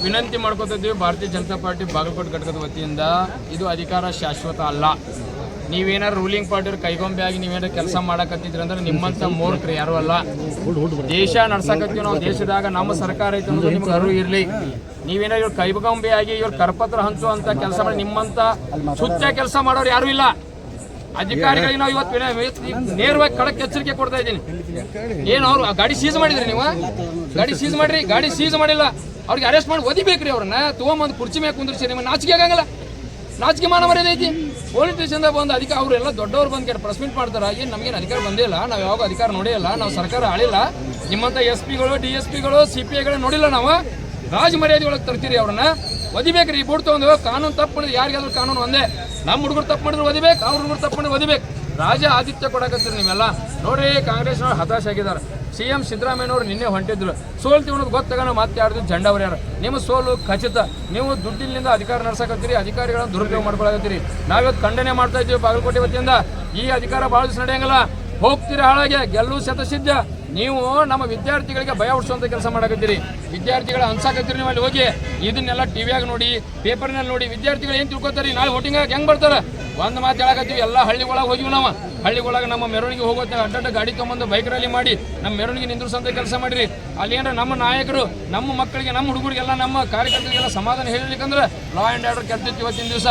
ವಿನಂತಿ ಮಾಡ್ಕೊತಿದ್ದೀವಿ. ಭಾರತೀಯ ಜನತಾ ಪಾರ್ಟಿ ಬಾಗಲಕೋಟೆ ಘಟಕದ ವತಿಯಿಂದ ಇದು ಅಧಿಕಾರ ಶಾಶ್ವತ ಅಲ್ಲ. ನೀವೇನಾರು ರೂಲಿಂಗ್ ಪಾರ್ಟಿಯವ್ರು ಕೈಗೊಂಬೆ ಆಗಿ ನೀವೇನಾರು ಕೆಲಸ ಮಾಡಕತ್ತಿದ್ರಿ ಅಂದ್ರೆ ನಿಮ್ಮಂಥ ಮೂರ್ಖರು ಯಾರು ಅಲ್ಲ. ದೇಶ ನಡ್ಸಕತ್ತೀವಿ ನಾವು. ದೇಶದಾಗ ನಮ್ಮ ಸರ್ಕಾರ ಐತೆ ಅನ್ನೋದು ನಿಮ್ಗೆ ಅರಿವು ಇರಲಿ. ನೀವೇನಾರು ಇವ್ರು ಕೈಗೊಂಬೆ ಆಗಿ ಇವ್ರು ಕರಪತ್ರ ಹಂಚುವಂಥ ಕೆಲಸ ಮಾಡಿ ನಿಮ್ಮಂಥ ಸುತ್ತ ಕೆಲಸ ಮಾಡೋರು ಯಾರೂ ಇಲ್ಲ. ಅಧಿಕಾರಿಗಳಿಗೆ ನಾವು ಇವತ್ತು ನೇರವಾಗಿ ಖಡಕ್ ಎಚ್ಚರಿಕೆ ಕೊಡ್ತಾ ಇದ್ದೀನಿ. ಏನು ಅವ್ರು ಗಾಡಿ ಸೀಸ್ ಮಾಡಿದ್ರಿ, ನೀವು ಗಾಡಿ ಸೀಸ್ ಮಾಡ್ರಿ, ಗಾಡಿ ಸೀಸ್ ಮಾಡಿಲ್ಲ, ಅವ್ರಿಗೆ ಅರೆಸ್ಟ್ ಮಾಡಿ ಒದಿಬೇಕ್ರಿ. ಅವ್ರನ್ನ ತೊಗೊಂಬಂದು ಕುರ್ಚಿ ಮೇಲೆ ಕುಂದ್ರಿಸಿ. ನಿಮಗೆ ನಾಚಿಕೆ ಆಗಂಗಿಲ್ಲ? ನಾಚಿಕೆ ಮಾನ ಮರ್ಯಾದೆ ಐತಿ? ಪೊಲೀಸ್ ಸ್ಟೇಷನ್ದಾಗ ಬಂದು ಅಧಿಕಾರ ಅವರೆಲ್ಲ ದೊಡ್ಡವ್ರು ಬಂದು ಪ್ರೆಸ್ ಮೀಟ್ ಮಾಡ್ತಾರೆ. ಏನು ನಮಗೇನು ಅಧಿಕಾರ ಬಂದೇ ಇಲ್ಲ, ನಾವು ಯಾವಾಗ ಅಧಿಕಾರ ನೋಡಿಲ್ಲ, ನಾವು ಸರ್ಕಾರ ಆಳಿಲ್ಲ. ನಿಮ್ಮಂಥ SP ಗಳು DSP ಗಳು CPI ಗಳು ನೋಡಿಲ್ಲ. ನಾವು ರಾಜ ಮರ್ಯಾದೆ ಒಳಗೆ ತರ್ತೀರಿ. ಅವ್ರನ್ನ ಒದಿಬೇಕ್ರಿ. ಈ ಬುಡ್ ತೊಗೊಂಡು ಕಾನೂನು ತಪ್ಪು ಮಾಡಿದ್ರೆ ಯಾರಿಗಾದ್ರೂ ಕಾನೂನು ಒಂದೇ. ನಮ್ಮ ಹುಡುಗರು ತಪ್ಪು ಮಾಡಿದ್ರು ಒದಿಬೇಕು, ಅವ್ರ ಹುಡುಗರು ತಪ್ಪು ಮಾಡಿದ್ರೆ ಒದಿಬೇಕು. ರಾಜ ಆದಿತ್ಯ ಕೊಡಕತ್ತೀರಿ ನೀವೆಲ್ಲ. ನೋಡ್ರಿ, ಕಾಂಗ್ರೆಸ್ನವ್ರು ಹತಾಶ ಆಗಿದ್ದಾರೆ. CM ಸಿದ್ದರಾಮಯ್ಯನವರು ನಿನ್ನೆ ಹೊಂಟಿದ್ರು. ಸೋಲ್ತೀವಿ ಅನ್ನೋದು ಗೊತ್ತಾಗ ಮತ್ತೆ ಯಾರ್ದು ಜಂಡವ್ರು ಯಾರು? ನಿಮ್ಮ ಸೋಲು ಖಚಿತ. ನೀವು ದುಡ್ಡಿನಿಂದ ಅಧಿಕಾರ ನಡೆಸಕತ್ತೀರಿ, ಅಧಿಕಾರಿಗಳನ್ನು ದುರುಪಯೋಗ ಮಾಡ್ಕೊಳಕತ್ತೀರಿ. ನಾವಿವತ್ತು ಖಂಡನೆ ಮಾಡ್ತಾ ಇದ್ದೀವಿ ಬಾಗಲಕೋಟೆ ವತಿಯಿಂದ. ಈ ಅಧಿಕಾರ ಭಾಳ ದಿವಸ ನಡೆಯಂಗಿಲ್ಲ, ಹೋಗ್ತೀರಿ ಹಾಳಾಗೆ. ಗೆಲ್ಲುವ ಶತಸಿದ್ಧ. ನೀವು ನಮ್ಮ ವಿದ್ಯಾರ್ಥಿಗಳಿಗೆ ಭಯ ಹುಡ್ಸುವಂಥ ಕೆಲಸ ಮಾಡಕತ್ತೀರಿ. ವಿದ್ಯಾರ್ಥಿಗಳ ಅನ್ಸಾಕತ್ತೀರಿ. ನೀವು ಅಲ್ಲಿ ಹೋಗಿ ಇದನ್ನೆಲ್ಲ ಟಿವಿಯಾಗ ನೋಡಿ, ಪೇಪರ್ನಲ್ಲಿ ನೋಡಿ. ವಿದ್ಯಾರ್ಥಿಗಳು ಏನು ತಿಳ್ಕೊತಾರೆ? ನಾಳೆ ವೋಟಿಂಗ್ ಹೆಂಗೆ ಬರ್ತಾರೆ? ಒಂದು ಮಾತು ಹೇಳಕತ್ತೀವಿ. ಎಲ್ಲ ಹಳ್ಳಿಗೊಳಗೆ ಹೋಗಿವಿ ನಾವು. ಹಳ್ಳಿಗೊಳಗೆ ನಮ್ಮ ಮೆರವಣಿಗೆ ಹೋಗೋತ್ತೆ ಅಡ್ಡಡ್ಡ ಗಾಡಿ ತೊಗೊಂಬಂದು ಬೈಕ್ ರ್ಯಾಲಿ ಮಾಡಿ ನಮ್ಮ ಮೆರವಣಿಗೆ ನಿಂದ್ರಿಸೋಂಥ ಕೆಲಸ ಮಾಡಿರಿ. ಅಲ್ಲಿ ಏನಾರ ನಮ್ಮ ನಾಯಕರು ನಮ್ಮ ಮಕ್ಕಳಿಗೆ, ನಮ್ಮ ಹುಡುಗರಿಗೆಲ್ಲ, ನಮ್ಮ ಕಾರ್ಯಕರ್ತರಿಗೆಲ್ಲ ಸಮಾಧಾನ ಹೇಳಲಿಕ್ಕಂದ್ರೆ ಲಾ ಆ್ಯಂಡ್ ಆರ್ಡರ್ ಕೆಡ್ತಿತ್ತು. ಇವತ್ತಿನ ದಿವಸ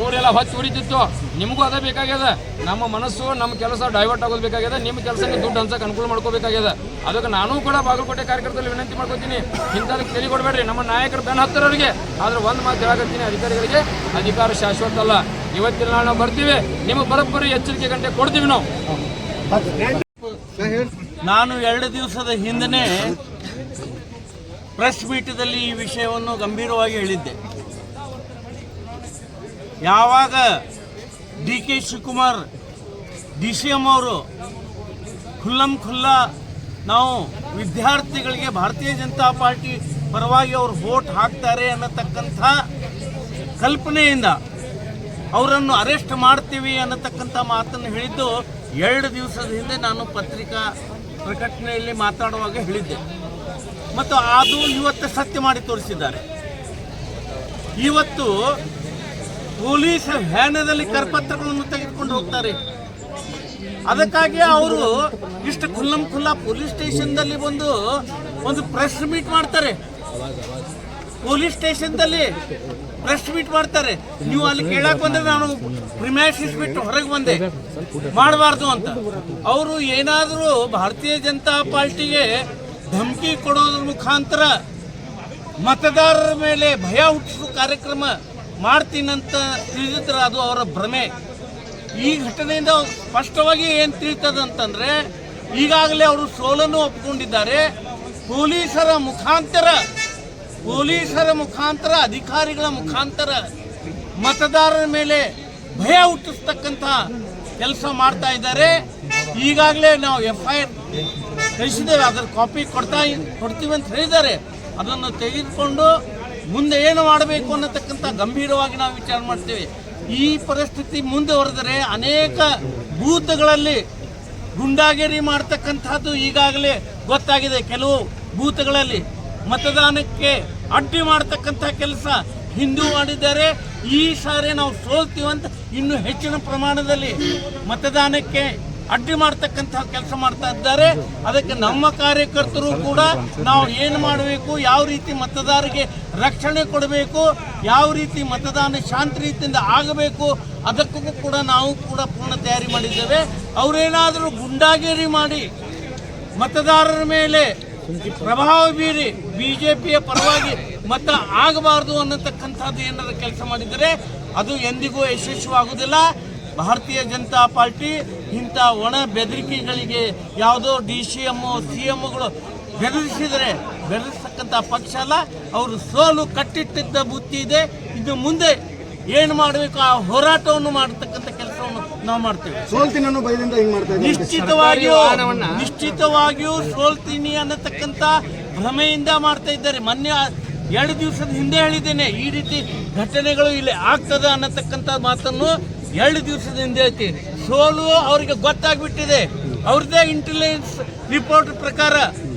ಊರೆಲ್ಲ ಹೊತ್ತು ಉರಿತಿತ್ತು. ನಿಮಗೂ ಅದೇ ಬೇಕಾಗ್ಯದ. ನಮ್ಮ ಮನಸ್ಸು, ನಮ್ಮ ಕೆಲಸ ಡೈವರ್ಟ್ ಆಗೋದು ಬೇಕಾಗ್ಯದ. ನಿಮ್ಮ ಕೆಲಸಕ್ಕೆ ದುಡ್ಡು ಹಂಚಕ್ಕೆ ಅನುಕೂಲ ಮಾಡ್ಕೋಬೇಕಾಗ್ಯದ. ಅದಕ್ಕೆ ನಾನು ಕೂಡ ಬಾಗಲಕೋಟೆ ಕಾರ್ಯಕರ್ತರಲ್ಲಿ ವಿನಂತಿ ಮಾಡ್ಕೊತೀನಿ, ಇಂಥದಕ್ಕೆ ತಲೆ ಕೊಡಬೇಡ್ರಿ. ನಮ್ಮ ನಾಯಕರು ಬೆನ್ನು ಹತ್ತರವರಿಗೆ. ಆದರೆ ಒಂದು ಮಾತು ಹೇಳಕತ್ತೀನಿ, ಅಧಿಕಾರಿಗಳಿಗೆ ಅಧಿಕಾರ ಶಾಶ್ವತ ಅಲ್ಲ. ಇವತ್ತಿನ ನಾಳೆ ನಾವು ಬರ್ತೀವಿ, ನಿಮಗೆ ಬರೋಬ್ಬರಿ ಎಚ್ಚರಿಕೆ ಗಂಟೆ ಕೊಡ್ತೀವಿ ನಾವು. ನಾನು 2 ದಿವಸದ ಹಿಂದೆ ಪ್ರೆಸ್ ಮೀಟದಲ್ಲಿ ಈ ವಿಷಯವನ್ನು ಗಂಭೀರವಾಗಿ ಹೇಳಿದ್ದೆ. ಯಾವಾಗ DK ಶಿವಕುಮಾರ್ DCM ಅವರು ಖುಲ್ಲಾ ನಾವು ವಿದ್ಯಾರ್ಥಿಗಳಿಗೆ ಭಾರತೀಯ ಜನತಾ ಪಾರ್ಟಿ ಪರವಾಗಿ ಅವರು ವೋಟ್ ಹಾಕ್ತಾರೆ ಅನ್ನತಕ್ಕಂಥ ಕಲ್ಪನೆಯಿಂದ ಅವರನ್ನು ಅರೆಸ್ಟ್ ಮಾಡ್ತೀವಿ ಅನ್ನತಕ್ಕಂಥ ಮಾತನ್ನು ಹೇಳಿದ್ದು 2 ದಿವಸದ ಹಿಂದೆ ನಾನು ಪತ್ರಿಕಾ ಪ್ರಕಟಣೆಯಲ್ಲಿ ಮಾತಾಡುವಾಗ ಹೇಳಿದ್ದೆ. ಮತ್ತು ಅದು ಇವತ್ತು ಸತ್ಯ ಮಾಡಿ ತೋರಿಸಿದ್ದಾರೆ. ಇವತ್ತು ಪೊಲೀಸ್ ವ್ಯಾನದಲ್ಲಿ ಕರಪತ್ರಗಳನ್ನು ತೆಗೆದುಕೊಂಡು ಹೋಗ್ತಾರೆ. ಅದಕ್ಕಾಗಿ ಅವರು ಇಷ್ಟು ಖುಲ್ಲಾ ಪೊಲೀಸ್ ಸ್ಟೇಷನ್ದಲ್ಲಿ ಬಂದು ಒಂದು ಪ್ರೆಸ್ ಮೀಟ್ ಮಾಡ್ತಾರೆ. ಪೊಲೀಸ್ ಸ್ಟೇಷನ್ದಲ್ಲಿ ಪ್ರೆಸ್ ಮೀಟ್ ಮಾಡ್ತಾರೆ. ನೀವು ಅಲ್ಲಿ ಕೇಳಕ್ಕೆ ಬಂದರೆ ನಾನು ಪ್ರಿಮ್ಯಾಸಿಸ್ ಬಿಟ್ಟು ಹೊರಗೆ ಬಂದೆ, ಮಾಡಬಾರ್ದು ಅಂತ. ಅವರು ಏನಾದರೂ ಭಾರತೀಯ ಜನತಾ ಪಾರ್ಟಿಗೆ ಧಮಕಿ ಕೊಡೋದ್ರ ಮುಖಾಂತರ ಮತದಾರರ ಮೇಲೆ ಭಯ ಹುಟ್ಟಿಸೋ ಕಾರ್ಯಕ್ರಮ ಮಾಡ್ತೀನಂತ ತಿಳಿದಿದ್ರೆ ಅದು ಅವರ ಭ್ರಮೆ. ಈ ಘಟನೆಯಿಂದ ಸ್ಪಷ್ಟವಾಗಿ ಏನು ತಿಳಿತದಂತಂದರೆ, ಈಗಾಗಲೇ ಅವರು ಸೋಲನ್ನು ಒಪ್ಪಿಕೊಂಡಿದ್ದಾರೆ. ಪೊಲೀಸರ ಮುಖಾಂತರ ಅಧಿಕಾರಿಗಳ ಮುಖಾಂತರ ಮತದಾರರ ಮೇಲೆ ಭಯ ಹುಟ್ಟಿಸ್ತಕ್ಕಂಥ ಕೆಲಸ ಮಾಡ್ತಾ ಇದ್ದಾರೆ. ಈಗಾಗಲೇ ನಾವು FIR ಕಳಿಸಿದ್ದೇವೆ, ಅದರ ಕಾಪಿ ಕೊಡ್ತೀವಿ ಅಂತ ಹೇಳಿದ್ದಾರೆ. ಅದನ್ನು ತೆಗೆದುಕೊಂಡು ಮುಂದೆ ಏನು ಮಾಡಬೇಕು ಅನ್ನತಕ್ಕಂಥ ಗಂಭೀರವಾಗಿ ನಾವು ವಿಚಾರ ಮಾಡ್ತೇವೆ. ಈ ಪರಿಸ್ಥಿತಿ ಮುಂದುವರೆದರೆ ಅನೇಕ ಬೂತ್ಗಳಲ್ಲಿ ಗುಂಡಾಗಿರಿ ಮಾಡ್ತಕ್ಕಂಥದ್ದು ಈಗಾಗಲೇ ಗೊತ್ತಾಗಿದೆ. ಕೆಲವು ಬೂತ್ಗಳಲ್ಲಿ ಮತದಾನಕ್ಕೆ ಅಡ್ಡಿ ಮಾಡ್ತಕ್ಕಂಥ ಕೆಲಸ ಹಿಂದೂ ಮಾಡಿದ್ದಾರೆ. ಈ ಸಾರಿ ನಾವು ಸೋಲ್ತೀವಂತ ಇನ್ನೂ ಹೆಚ್ಚಿನ ಪ್ರಮಾಣದಲ್ಲಿ ಮತದಾನಕ್ಕೆ ಅಡ್ಡಿ ಮಾಡ್ತಕ್ಕಂಥ ಕೆಲಸ ಮಾಡ್ತಾ ಇದ್ದಾರೆ. ಅದಕ್ಕೆ ನಮ್ಮ ಕಾರ್ಯಕರ್ತರು ಕೂಡ ನಾವು ಏನು ಮಾಡಬೇಕು, ಯಾವ ರೀತಿ ಮತದಾರರಿಗೆ ರಕ್ಷಣೆ ಕೊಡಬೇಕು, ಯಾವ ರೀತಿ ಮತದಾನ ಶಾಂತಿ ರೀತಿಯಿಂದ ಆಗಬೇಕು, ಅದಕ್ಕೂ ಕೂಡ ನಾವು ಕೂಡ ಪೂರ್ಣ ತಯಾರಿ ಮಾಡಿದ್ದೇವೆ. ಅವರೇನಾದರೂ ಗುಂಡಾಗಿರಿ ಮಾಡಿ ಮತದಾರರ ಮೇಲೆ ಪ್ರಭಾವ ಬೀರಿ BJPಯ ಪರವಾಗಿ ಮತ ಆಗಬಾರ್ದು ಅನ್ನತಕ್ಕಂಥದ್ದು ಏನಾದರೂ ಕೆಲಸ ಮಾಡಿದರೆ ಅದು ಎಂದಿಗೂ ಯಶಸ್ವಿಯಾಗುವುದಿಲ್ಲ. ಭಾರತೀಯ ಜನತಾ ಪಾರ್ಟಿ ಇಂಥ ಒಣ ಬೆದರಿಕೆಗಳಿಗೆ ಯಾವುದೋ DCM CMಗಳು ಬೆದರಿಸ್ತಕ್ಕಂಥ ಪಕ್ಷ ಅಲ್ಲ. ಅವರು ಸೋಲು ಕಟ್ಟಿಟ್ಟಿದ್ದ ಬುತ್ತಿ ಇದೆ. ಇನ್ನು ಮುಂದೆ ಏನು ಮಾಡಬೇಕು ಆ ಹೋರಾಟವನ್ನು ಮಾಡತಕ್ಕಂಥ ಕೆಲಸವನ್ನು ನಾವು ಮಾಡ್ತೇವೆ. ಸೋಲ್ತೀನಿ ಭಯದಿಂದ ಹಿಂಗೆ ಮಾಡ್ತೇವೆ. ನಿಶ್ಚಿತವಾಗಿಯೂ ಸೋಲ್ತೀನಿ ಅನ್ನತಕ್ಕಂಥ ಭ್ರಮೆಯಿಂದ ಮಾಡ್ತಾ ಇದ್ದಾರೆ. ಮೊನ್ನೆ 2 ದಿವಸದ ಹಿಂದೆ ಹೇಳಿದ್ದೇನೆ, ಈ ರೀತಿ ಘಟನೆಗಳು ಇಲ್ಲಿ ಆಗ್ತದೆ ಅನ್ನತಕ್ಕಂಥ ಮಾತನ್ನು 2 ದಿವಸದ ಹಿಂದೆ ಐತಿ. ಸೋಲು ಅವರಿಗೆ ಗೊತ್ತಾಗ್ಬಿಟ್ಟಿದೆ. ಅವ್ರದ್ದೇ ಇಂಟೆಲಿಜೆನ್ಸ್ ರಿಪೋರ್ಟ್ ಪ್ರಕಾರ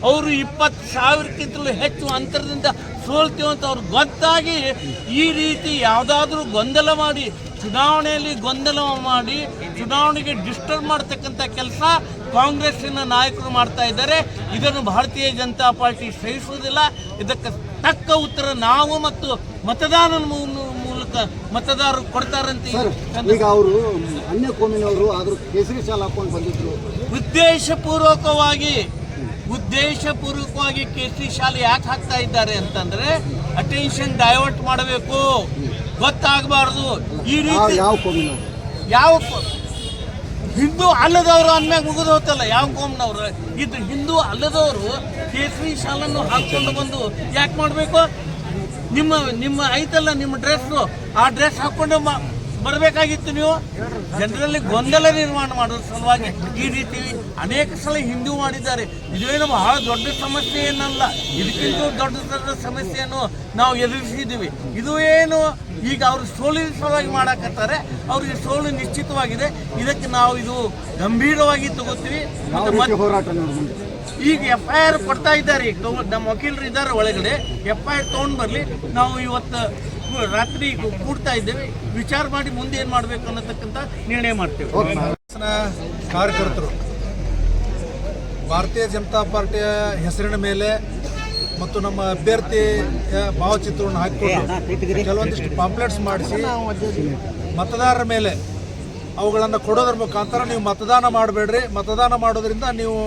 ಅವರು 20 1000ಕ್ಕಿಂತಲೂ ಹೆಚ್ಚು ಅಂತರದಿಂದ ಸೋಲ್ತೀವಿ ಅಂತ ಅವ್ರಿಗೆ ಗೊತ್ತಾಗಿ ಈ ರೀತಿ ಯಾವುದಾದ್ರೂ ಗೊಂದಲ ಮಾಡಿ ಚುನಾವಣೆಯಲ್ಲಿ ಗೊಂದಲ ಮಾಡಿ ಚುನಾವಣೆಗೆ ಡಿಸ್ಟರ್ಬ್ ಮಾಡ್ತಕ್ಕಂಥ ಕೆಲಸ ಕಾಂಗ್ರೆಸ್ಸಿನ ನಾಯಕರು ಮಾಡ್ತಾ ಇದ್ದಾರೆ. ಇದನ್ನು ಭಾರತೀಯ ಜನತಾ ಪಾರ್ಟಿ ಸಹಿಸುವುದಿಲ್ಲ. ಇದಕ್ಕೆ ತಕ್ಕ ಉತ್ತರ ನಾವು ಮತ್ತು ಮತದಾನದ ಮೂಲಕ ಮತದಾರರು ಕೊಡ್ತಾರಂತ. ಈಗ ಅವರು ಅನ್ಯ ಕೋಮಿನವರು ಆದರೂ ಕೇಸರಿ ಶಾಲೆ ಹಾಕೊಂಡು ಬಂದಿದ್ರು. ಉದ್ದೇಶಪೂರ್ವಕವಾಗಿ ಕೇಸರಿ ಶಾಲೆ ಯಾಕೆ ಹಾಕ್ತಾ ಇದ್ದಾರೆ ಅಂತಂದ್ರೆ ಅಟೆನ್ಷನ್ ಡೈವರ್ಟ್ ಮಾಡಬೇಕು, ಗೊತ್ತಾಗಬಾರ್ದು. ಈ ರೀತಿ ಯಾವ ಹಿಂದೂ ಅಲ್ಲದವರು ಅಂದ್ಮ್ಯಾಗ ಮುಗಿದು ಹೋಗ್ತಲ್ಲ, ಯಾವ ಕೋಮ್ನವ್ರು ಇದು ಹಿಂದೂ ಅಲ್ಲದವರು ಕೇಸರಿ ಶಾಲನ್ನು ಹಾಕ್ಕೊಂಡು ಬಂದು ಯಾಕೆ ಮಾಡಬೇಕು? ನಿಮ್ಮ ಐತಲ್ಲ ನಿಮ್ಮ ಡ್ರೆಸ್ಸು, ಆ ಡ್ರೆಸ್ ಹಾಕ್ಕೊಂಡು ಬರಬೇಕಾಗಿತ್ತು. ನೀವು ಜನರಲ್ಲಿ ಗೊಂದಲ ನಿರ್ಮಾಣ ಮಾಡೋದ್ರ ಸಲುವಾಗಿ ಈ ರೀತಿ ಅನೇಕ ಸಲ ಹಿಂದೂ ಮಾಡಿದ್ದಾರೆ. ಇದೇನು ಬಹಳ ದೊಡ್ಡ ಸಮಸ್ಯೆ ಏನಲ್ಲ, ಇದಕ್ಕಿಂತ ದೊಡ್ಡ ಸಮಸ್ಯೆಯನ್ನು ನಾವು ಎದುರಿಸಿದ್ದೀವಿ. ಇದು ಏನು ಈಗ ಅವರು ಸೋಲಿನ ಸಲುವಾಗಿ ಮಾಡಕತ್ತಾರೆ, ಅವ್ರಿಗೆ ಸೋಲು ನಿಶ್ಚಿತವಾಗಿದೆ. ಇದಕ್ಕೆ ನಾವು ಇದು ಗಂಭೀರವಾಗಿ ತಗೋತೀವಿ. ಈಗ FIR ಕೊಡ್ತಾ ಇದ್ದಾರೆ, ನಮ್ಮ ವಕೀಲರು ಇದ್ದಾರೆ ಒಳಗಡೆ, FIR ತೊಗೊಂಡು ಬರಲಿ. ನಾವು ಇವತ್ತು ರಾತ್ರಿ ಕೂಡ್ತಾ ಇದ್ದೇವೆ, ವಿಚಾರ ಮಾಡಿ ಮುಂದೆ ಏನು ಮಾಡಬೇಕು ಅನ್ನತಕ್ಕಂಥ ನಿರ್ಣಯ ಮಾಡ್ತೇವೆ. ಕಾರ್ಯಕರ್ತರು ಭಾರತೀಯ ಜನತಾ ಪಾರ್ಟಿಯ ಹೆಸರಿನ ಮೇಲೆ ಮತ್ತು ನಮ್ಮ ಅಭ್ಯರ್ಥಿಯ ಭಾವಚಿತ್ರವನ್ನು ಹಾಕಿಕೊಂಡು ಕೆಲವೊಂದಿಷ್ಟು ಪಾಂಪ್ಲೆಟ್ಸ್ ಮಾಡಿಸಿ ಮತದಾರರ ಮೇಲೆ ಅವುಗಳನ್ನು ಕೊಡೋದ್ರ ಮುಖಾಂತರ ನೀವು ಮತದಾನ ಮಾಡಬೇಡ್ರಿ, ಮತದಾನ ಮಾಡೋದ್ರಿಂದ ನೀವು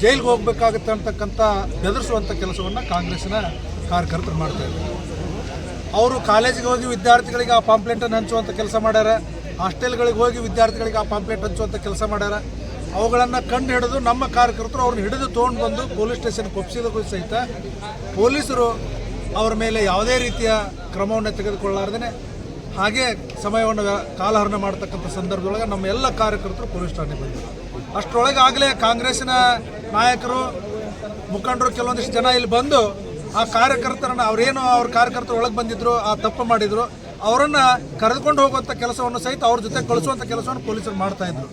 ಜೈಲಿಗೆ ಹೋಗ್ಬೇಕಾಗುತ್ತೆ ಅಂತಕ್ಕಂಥ ಬೆದರಿಸುವಂಥ ಕೆಲಸವನ್ನು ಕಾಂಗ್ರೆಸ್ಸಿನ ಕಾರ್ಯಕರ್ತರು ಮಾಡ್ತಾಯಿದ್ದಾರೆ. ಅವರು ಕಾಲೇಜಿಗೆ ಹೋಗಿ ವಿದ್ಯಾರ್ಥಿಗಳಿಗೆ ಆ ಪಾಂಪ್ಲೆಟನ್ನು ಹಂಚುವಂಥ ಕೆಲಸ ಮಾಡ್ಯಾರ, ಹಾಸ್ಟೆಲ್ಗಳಿಗೆ ಹೋಗಿ ವಿದ್ಯಾರ್ಥಿಗಳಿಗೆ ಆ ಪಾಂಪ್ಲೆಟ್ ಹಂಚುವಂಥ ಕೆಲಸ ಮಾಡ್ಯಾರ. ಅವುಗಳನ್ನು ಕಂಡು ಹಿಡಿದು ನಮ್ಮ ಕಾರ್ಯಕರ್ತರು ಅವ್ರನ್ನ ಹಿಡಿದು ತೊಗೊಂಡು ಬಂದು ಪೊಲೀಸ್ ಸ್ಟೇಷನ್ಗೆ ಒಪ್ಪಿಸಿದಕ್ಕೂ ಸಹಿತ ಪೊಲೀಸರು ಅವರ ಮೇಲೆ ಯಾವುದೇ ರೀತಿಯ ಕ್ರಮವನ್ನು ತೆಗೆದುಕೊಳ್ಳಾರ್ದೇ ಹಾಗೆ ಸಮಯವನ್ನು ಕಾಲಹರಣ ಮಾಡ್ತಕ್ಕಂಥ ಸಂದರ್ಭದೊಳಗೆ ನಮ್ಮ ಎಲ್ಲ ಕಾರ್ಯಕರ್ತರು ಪೊಲೀಸ್ ಠಾಣೆಗೆ ಬಂದರು. ಅಷ್ಟರೊಳಗೆ ಆಗಲೇ ಕಾಂಗ್ರೆಸ್ಸಿನ ನಾಯಕರು ಮುಖಂಡರು ಕೆಲವೊಂದಿಷ್ಟು ಜನ ಇಲ್ಲಿ ಬಂದು ಆ ಕಾರ್ಯಕರ್ತರನ್ನು ಅವ್ರ ಕಾರ್ಯಕರ್ತರು ಒಳಗೆ ಬಂದಿದ್ರು, ಆ ತಪ್ಪು ಮಾಡಿದ್ರು, ಅವರನ್ನು ಕರೆದುಕೊಂಡು ಹೋಗುವಂಥ ಕೆಲಸವನ್ನು ಸಹಿತ ಅವ್ರ ಜೊತೆ ಕಳಿಸುವಂಥ ಕೆಲಸವನ್ನು ಪೊಲೀಸರು ಮಾಡ್ತಾಯಿದ್ರು.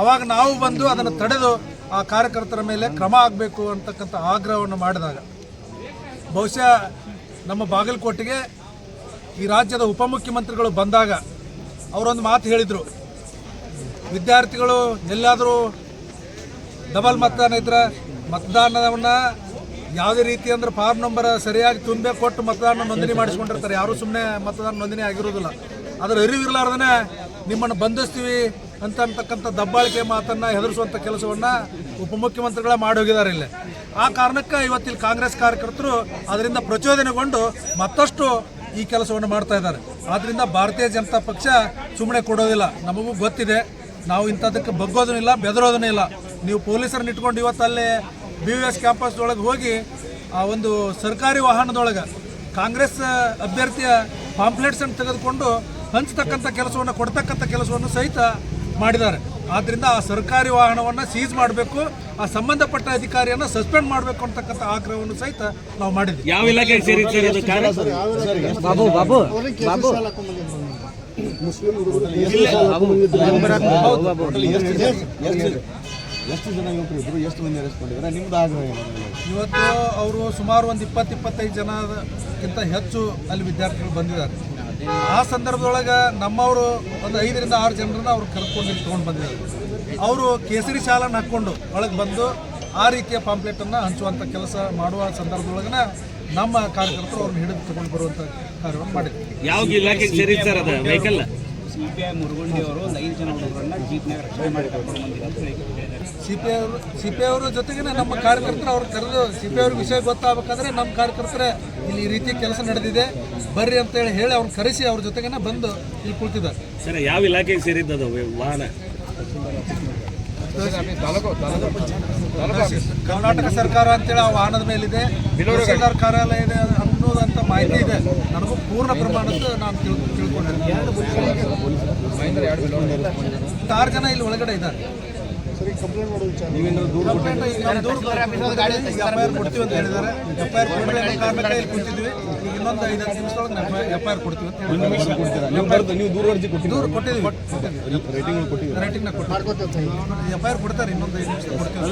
ಆವಾಗ ನಾವು ಬಂದು ಅದನ್ನು ತಡೆದು ಆ ಕಾರ್ಯಕರ್ತರ ಮೇಲೆ ಕ್ರಮ ಆಗಬೇಕು ಅಂತಕ್ಕಂಥ ಆಗ್ರಹವನ್ನು ಮಾಡಿದಾಗ ಬಹುಶಃ ನಮ್ಮ ಬಾಗಲಕೋಟೆಗೆ ಈ ರಾಜ್ಯದ ಉಪಮುಖ್ಯಮಂತ್ರಿಗಳು ಬಂದಾಗ ಅವರೊಂದು ಮಾತು ಹೇಳಿದರು, ವಿದ್ಯಾರ್ಥಿಗಳು ಎಲ್ಲಾದರೂ ಡಬಲ್ ಮತದಾನ ಇದ್ರೆ ಮತದಾನವನ್ನು ಯಾವುದೇ ರೀತಿ ಅಂದ್ರೆ ಫಾರ್ಮ್ ನಂಬರ್ ಸರಿಯಾಗಿ ತುಂಬೆ ಕೊಟ್ಟು ಮತದಾನ ನೋಂದಣಿ ಮಾಡಿಸ್ಕೊಂಡಿರ್ತಾರೆ. ಯಾರೂ ಸುಮ್ಮನೆ ಮತದಾನ ನೋಂದಣಿ ಆಗಿರೋದಿಲ್ಲ. ಅದರ ಅರಿವಿರಲಾರ್ದೇ ನಿಮ್ಮನ್ನು ಬಂಧಿಸ್ತೀವಿ ಅಂತಕ್ಕಂಥ ದಬ್ಬಾಳಿಕೆ ಮಾತನ್ನು ಹೆದರಿಸುವಂಥ ಕೆಲಸವನ್ನು ಉಪಮುಖ್ಯಮಂತ್ರಿಗಳೇ ಮಾಡಿ ಹೋಗಿದ್ದಾರೆ ಇಲ್ಲಿ. ಆ ಕಾರಣಕ್ಕೆ ಇವತ್ತಿಲ್ಲಿ ಕಾಂಗ್ರೆಸ್ ಕಾರ್ಯಕರ್ತರು ಅದರಿಂದ ಪ್ರಚೋದನೆಗೊಂಡು ಮತ್ತಷ್ಟು ಈ ಕೆಲಸವನ್ನು ಮಾಡ್ತಾ ಇದ್ದಾರೆ. ಆದ್ದರಿಂದ ಭಾರತೀಯ ಜನತಾ ಪಕ್ಷ ಸುಮ್ಮನೆ ಕೊಡೋದಿಲ್ಲ. ನಮಗೂ ಗೊತ್ತಿದೆ, ನಾವು ಇಂಥದಕ್ಕೆ ಬಗ್ಗೋದೂ ಇಲ್ಲ, ಬೆದರೋದೂ ಇಲ್ಲ. ನೀವು ಪೊಲೀಸರನ್ನ ಇಟ್ಕೊಂಡು ಇವತ್ತಲ್ಲೇ BVS ಕ್ಯಾಂಪಸ್ ಒಳಗೆ ಹೋಗಿ ಆ ಒಂದು ಸರ್ಕಾರಿ ವಾಹನದೊಳಗೆ ಕಾಂಗ್ರೆಸ್ ಅಭ್ಯರ್ಥಿಯ ಪಾಂಪ್ಲೆಟ್ಸನ್ನು ತೆಗೆದುಕೊಂಡು ಹಂಚತಕ್ಕಂಥ ಕೆಲಸವನ್ನು ಕೊಡ್ತಕ್ಕಂಥ ಕೆಲಸವನ್ನು ಸಹಿತ ಮಾಡಿದ್ದಾರೆ. ಆದ್ದರಿಂದ ಆ ಸರ್ಕಾರಿ ವಾಹನವನ್ನು ಸೀಸ್ ಮಾಡಬೇಕು, ಆ ಸಂಬಂಧಪಟ್ಟ ಅಧಿಕಾರಿಯನ್ನು ಸಸ್ಪೆಂಡ್ ಮಾಡಬೇಕು ಅಂತಕ್ಕಂಥ ಆಗ್ರಹವನ್ನು ಸಹಿತ ನಾವು ಮಾಡಿದ್ವಿ. ಯಾವ ಇಲಾಖೆಗೆ ಸೇರಿದ್ದಾರೆ? ಎಷ್ಟು ಜನ ಯುವಕರು ಇದ್ರು, ಎಷ್ಟು ಮಂದಿ ಅರೆಸ್ಟ್ ಮಾಡಿದ್ದಾರೆ, ನಿಮ್ದು ಆಗ್ರಹ ಏನು? ಇವತ್ತು ಅವರು ಸುಮಾರು ಒಂದು 20-25 ಜನಕ್ಕಿಂತ ಹೆಚ್ಚು ಅಲ್ಲಿ ವಿದ್ಯಾರ್ಥಿಗಳು ಬಂದಿದ್ದಾರೆ. ಆ ಸಂದರ್ಭದೊಳಗೆ ನಮ್ಮವರು ಒಂದು 5ರಿಂದ 6 ಜನರನ್ನ ಅವ್ರು ಕರ್ಕೊಂಡು ತೊಗೊಂಡು ಬಂದಿದ್ದಾರೆ. ಅವರು ಕೇಸರಿ ಶಾಲನ್ನು ಹಾಕ್ಕೊಂಡು ಒಳಗೆ ಬಂದು ಆ ರೀತಿಯ ಪಾಂಪ್ಲೆಟನ್ನು ಹಂಚುವಂಥ ಕೆಲಸ ಮಾಡುವ ಸಂದರ್ಭದೊಳಗನ ನಮ್ಮ ಕಾರ್ಯಕರ್ತರು ಅವ್ರನ್ನ ಹಿಡಿದು ತಗೊಂಡು ಬರುವಂಥ ಕಾರ್ಯವನ್ನು ಮಾಡಿದ್ರು. ಯಾವ ಇಲಾಖೆಗೆ ಸೇರಿದ್ದಾರೆ ಅದು ವೆಹಿಕಲ್? CPI ಮುರುಗುಂಡಿ ಅವರು 5 ಜನ ಹುಡುಗರನ್ನ ಜೀಪ್ನಾಗ ರಕ್ಷಣೆ ಮಾಡಿ ಕರ್ಕೊಂಡು ಬಂದಿದ್ದಾರೆ. CPI ಅವರ ಜೊತೆಗೆ ನಮ್ಮ ಕಾರ್ಯಕರ್ತರು ಅವ್ರು ಕರೆದು CPI ಅವ್ರಿಗೆ ವಿಷಯ ಗೊತ್ತಾಗಬೇಕಾದ್ರೆ ನಮ್ಮ ಕಾರ್ಯಕರ್ತರೇ ಇಲ್ಲಿ ಈ ರೀತಿ ಕೆಲಸ ನಡೆದಿದೆ ಬರ್ರಿ ಅಂತೇಳಿ ಹೇಳಿ ಅವ್ರನ್ನ ಕರೆಸಿ ಅವ್ರ ಜೊತೆಗೆ ಬಂದು ಇಲ್ಲಿ ಕುಳಿತಿದ್ದಾರೆ. ಸರ್, ಯಾವ ಇಲಾಖೆಗೆ ಸೇರಿದ್ದದು ವಾಹನ? ಕರ್ನಾಟಕ ಸರ್ಕಾರ ಅಂತೇಳಿ ಆ ವಾಹನದ ಮೇಲಿದೆ, ತಹಸೀಲ್ದಾರ್ ಕಾರ್ಯಾಲಯ ಇದೆ ಅನ್ನೋದಂತ ಮಾಹಿತಿ ಇದೆ. ನನಗೂ ಪೂರ್ಣ ಪ್ರಮಾಣದ ನಾನು ತಿಳ್ಕೊಂಡಿದ್ದೀನಿ. 6 ಜನ ಇಲ್ಲಿ ಒಳಗಡೆ ಇದ್ದಾರೆ. ಕಂಪ್ಲೇಂಟ್ ಮಾಡೋ ವಿಚಾರ FIR ಕೊಡ್ತೀವಿ ಅಂತ ಹೇಳಿದ್ದಾರೆ. FIR ಕೊಡಲಿ ಅನ್ನೋ ಕಾರಣಕ್ಕೆ ಇಲ್ಲಿ ಕುಂತಿದ್ವಿ. ಈಗ ಇನ್ನೊಂದು 5-10 ನಿಮಿಷದೊಳಗೆ FIR ಕೊಡ್ತೀವಿ ಅಂತ ಹೇಳಿದ್ದಾರೆ. ನೀವು ದೂರ ಅರ್ಜಿ ಕೊಟ್ಟಿದ್ದೀವಿ. ರೇಟಿಂಗ್ FIR ಕೊಡ್ತಾರೆ. ಇನ್ನೊಂದು 5 ನಿಮಿಷ ಕೊಡ್ತೀವಿ.